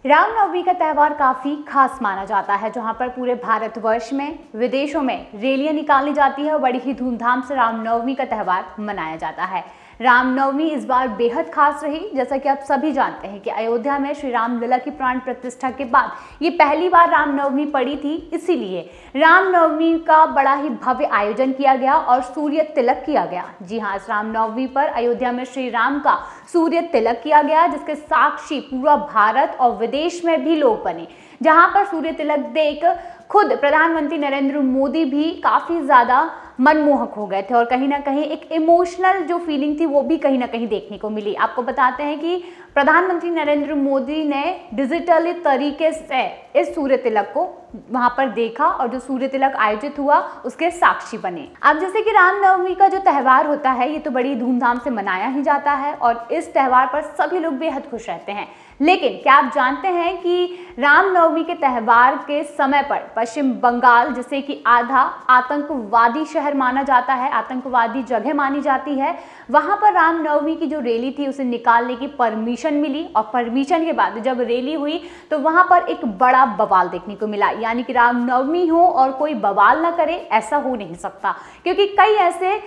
रामनवमी का त्यौहार काफ़ी खास माना जाता है, जहां पर पूरे भारतवर्ष में, विदेशों में रैलियां निकाली जाती है और बड़ी ही धूमधाम से रामनवमी का त्यौहार मनाया जाता है। रामनवमी इस बार बेहद खास रही। जैसा कि आप सभी जानते हैं कि अयोध्या में श्री राम लला की प्राण प्रतिष्ठा के बाद ये पहली बार रामनवमी पड़ी थी, इसीलिए रामनवमी का बड़ा ही भव्य आयोजन किया गया और सूर्य तिलक किया गया। जी हाँ, इस रामनवमी पर अयोध्या में श्री राम का सूर्य तिलक किया गया, जिसके साक्षी पूरा भारत और विदेश में भी लोग बने। जहां पर सूर्य तिलक देख खुद प्रधानमंत्री नरेंद्र मोदी भी काफी ज्यादा मनमोहक हो गए थे और कहीं ना कहीं एक इमोशनल जो फीलिंग थी वो भी कहीं ना कहीं देखने को मिली। आपको बताते हैं कि प्रधानमंत्री नरेंद्र मोदी ने डिजिटली तरीके से इस सूर्य तिलक को वहां पर देखा और जो सूर्य तिलक आयोजित हुआ उसके साक्षी बने। अब जैसे कि रामनवमी का जो त्यौहार होता है ये तो बड़ी धूमधाम से मनाया ही जाता है और इस त्यौहार पर सभी लोग बेहद खुश रहते हैं। लेकिन क्या आप जानते हैं कि रामनवमी के त्यौहार के समय पर पश्चिम बंगाल, जिसे कि आधा आतंकवादी शहर माना जाता है, आतंकवादी जगह मानी जाती है, वहां पर रामनवमी की जो रैली थी उसे निकालने की परमिशन मिली और परमिशन के बाद जब रैली हुई तो वहां पर एक बड़ा बवाल देखने को मिला। यानी कि रामनवमी हो और कोई बवाल ना करे, ऐसा हो नहीं सकता, क्योंकि कई ऐसे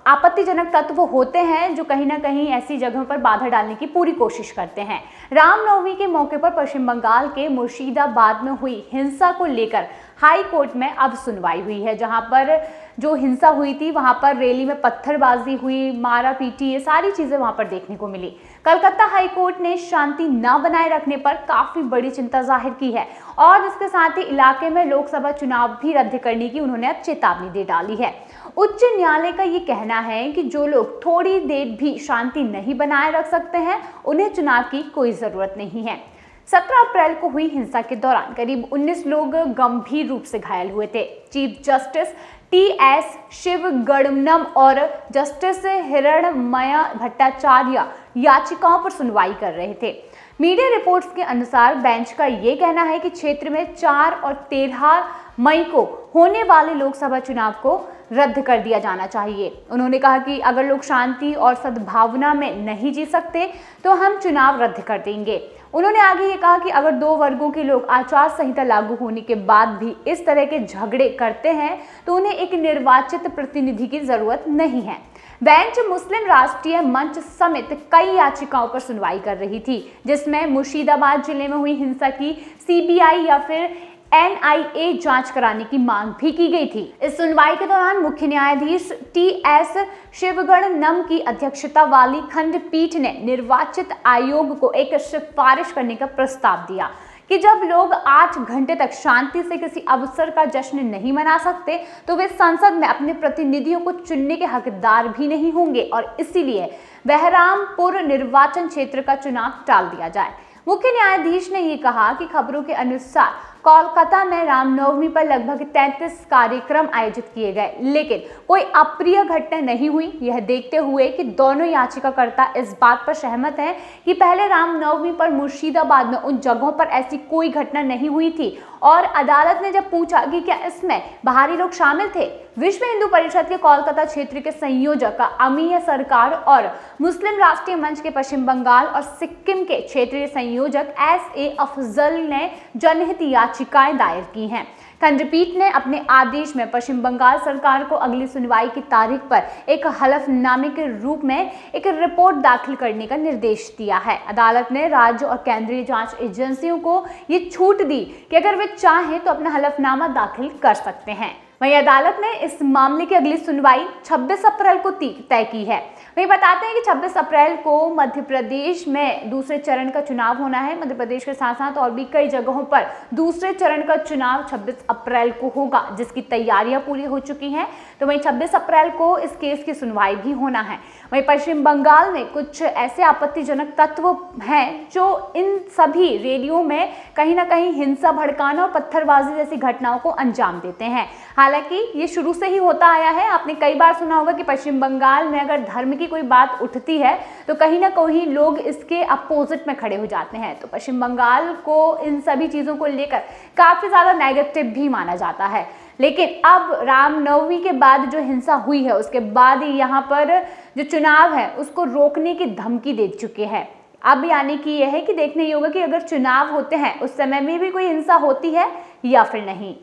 आपत्तिजनक तत्व होते हैं जो कहीं ना कहीं ऐसी जगहों पर बाधा डालने की पूरी कोशिश करते हैं। रामनवमी के मौके पर पश्चिम बंगाल के मुर्शिदाबाद में हुई हिंसा को लेकर हाई कोर्ट में अब सुनवाई हुई है, जहां पर जो हिंसा हुई थी वहां पर रैली में पत्थरबाजी हुई, मारा पीटी, ये सारी चीजें वहां पर देखने को मिली। कलकत्ता हाई कोर्ट ने शांति न बनाए रखने पर काफी बड़ी चिंता जाहिर की है और इसके साथ ही इलाके में लोकसभा चुनाव भी रद्द करने की उन्होंने अब चेतावनी दे डाली है। उच्च न्यायालय का ये कहना है कि जो लोग थोड़ी देर भी शांति नहीं बनाए रख सकते हैं उन्हें चुनाव की कोई जरूरत नहीं है। 17 अप्रैल को हुई हिंसा के दौरान करीब 19 लोग गंभीर रूप से घायल हुए थे। Chief justice T.S.. शिवगणनम और जस्टिस हिरणमय भट्टाचार्य याचिकाओं पर सुनवाई कर रहे थे। मीडिया रिपोर्ट्स के अनुसार बेंच का ये कहना है कि क्षेत्र में 4 और 13 मई को होने वाले लोकसभा चुनाव को रद्द कर दिया जाना चाहिए। उन्होंने कहा कि अगर लोग शांति और सद्भावना में नहीं जी सकते तो हम चुनाव रद्द कर देंगे। उन्होंने आगे ये कहा कि अगर 2 वर्गों के लोग आचार संहिता लागू होने के बाद भी इस तरह के झगड़े करते हैं तो उन्हें एक निर्वाचित प्रतिनिधि की जरूरत नहीं है। बेंच मुस्लिम राष्ट्रीय मंच समेत कई याचिकाओं पर सुनवाई कर रही थी, जिसमें मुर्शिदाबाद जिले में हुई हिंसा की सीबीआई या फिर एनआईए जांच कराने की मांग भी की गई थी। इस सुनवाई के दौरान मुख्य न्यायाधीश टी.एस. शिवगणनम की अध्यक्षता वाली खंडपीठ ने निर्वाचित आयोग को एक सिफारिश करने का प्रस्ताव दिया कि जब लोग 8 घंटे तक शांति से किसी अवसर का जश्न नहीं मना सकते तो वे संसद में अपने प्रतिनिधियों को चुनने के हकदार भी नहीं होंगे और इसीलिए बहरामपुर निर्वाचन क्षेत्र का चुनाव टाल दिया जाए। मुख्य न्यायाधीश ने यह कहा कि खबरों के अनुसार कोलकाता में रामनवमी पर लगभग 33 कार्यक्रम आयोजित किए गए, लेकिन कोई अप्रिय घटना नहीं हुई। यह देखते हुए कि दोनों याचिकाकर्ता इस बात पर सहमत हैं कि पहले रामनवमी पर मुर्शिदाबाद में उन जगहों पर ऐसी कोई घटना नहीं हुई थी और अदालत ने जब पूछा कि क्या इसमें बाहरी लोग शामिल थे, विश्व हिंदू परिषद के कोलकाता क्षेत्र के संयोजक अमीय सरकार और मुस्लिम राष्ट्रीय मंच के पश्चिम बंगाल और सिक्किम के क्षेत्रीय संयोजक एस.ए. अफजल ने जनहित याचिकाएं दायर की हैं। खंडपीठ ने अपने आदेश में पश्चिम बंगाल सरकार को अगली सुनवाई की तारीख पर एक हलफनामे के रूप में एक रिपोर्ट दाखिल करने का निर्देश दिया है। अदालत ने राज्य और केंद्रीय जांच एजेंसियों को ये छूट दी कि अगर वे चाहें तो अपना हलफनामा दाखिल कर सकते हैं। वहीं अदालत ने इस मामले की अगली सुनवाई 26 अप्रैल को तय की है। वहीं बताते हैं कि 26 अप्रैल को मध्य प्रदेश में दूसरे चरण का चुनाव होना है। मध्य प्रदेश के साथ साथ और भी कई जगहों पर दूसरे चरण का चुनाव 26 अप्रैल को होगा, जिसकी तैयारियां पूरी हो चुकी हैं। तो वहीं 26 अप्रैल को इस केस की सुनवाई भी होना है। वहीं पश्चिम बंगाल में कुछ ऐसे आपत्तिजनक तत्व हैं जो इन सभी रैलियों में कहीं ना कहीं हिंसा भड़काना और पत्थरबाजी जैसी घटनाओं को अंजाम देते हैं। हालांकि ये शुरू से ही होता आया है। आपने कई बार सुना होगा कि पश्चिम बंगाल में अगर धर्म की कोई बात उठती है तो कहीं ना कहीं लोग इसके अपोजिट में खड़े हो जाते हैं। तो पश्चिम बंगाल को इन सभी चीज़ों को लेकर काफ़ी ज़्यादा नेगेटिव भी माना जाता है। लेकिन अब रामनवमी के बाद जो हिंसा हुई है उसके बाद ही यहाँ पर जो चुनाव है उसको रोकने की धमकी दे चुके हैं। अब यानी कि यह है कि देखने योग्य कि अगर चुनाव होते हैं उस समय में भी कोई हिंसा होती है या फिर नहीं।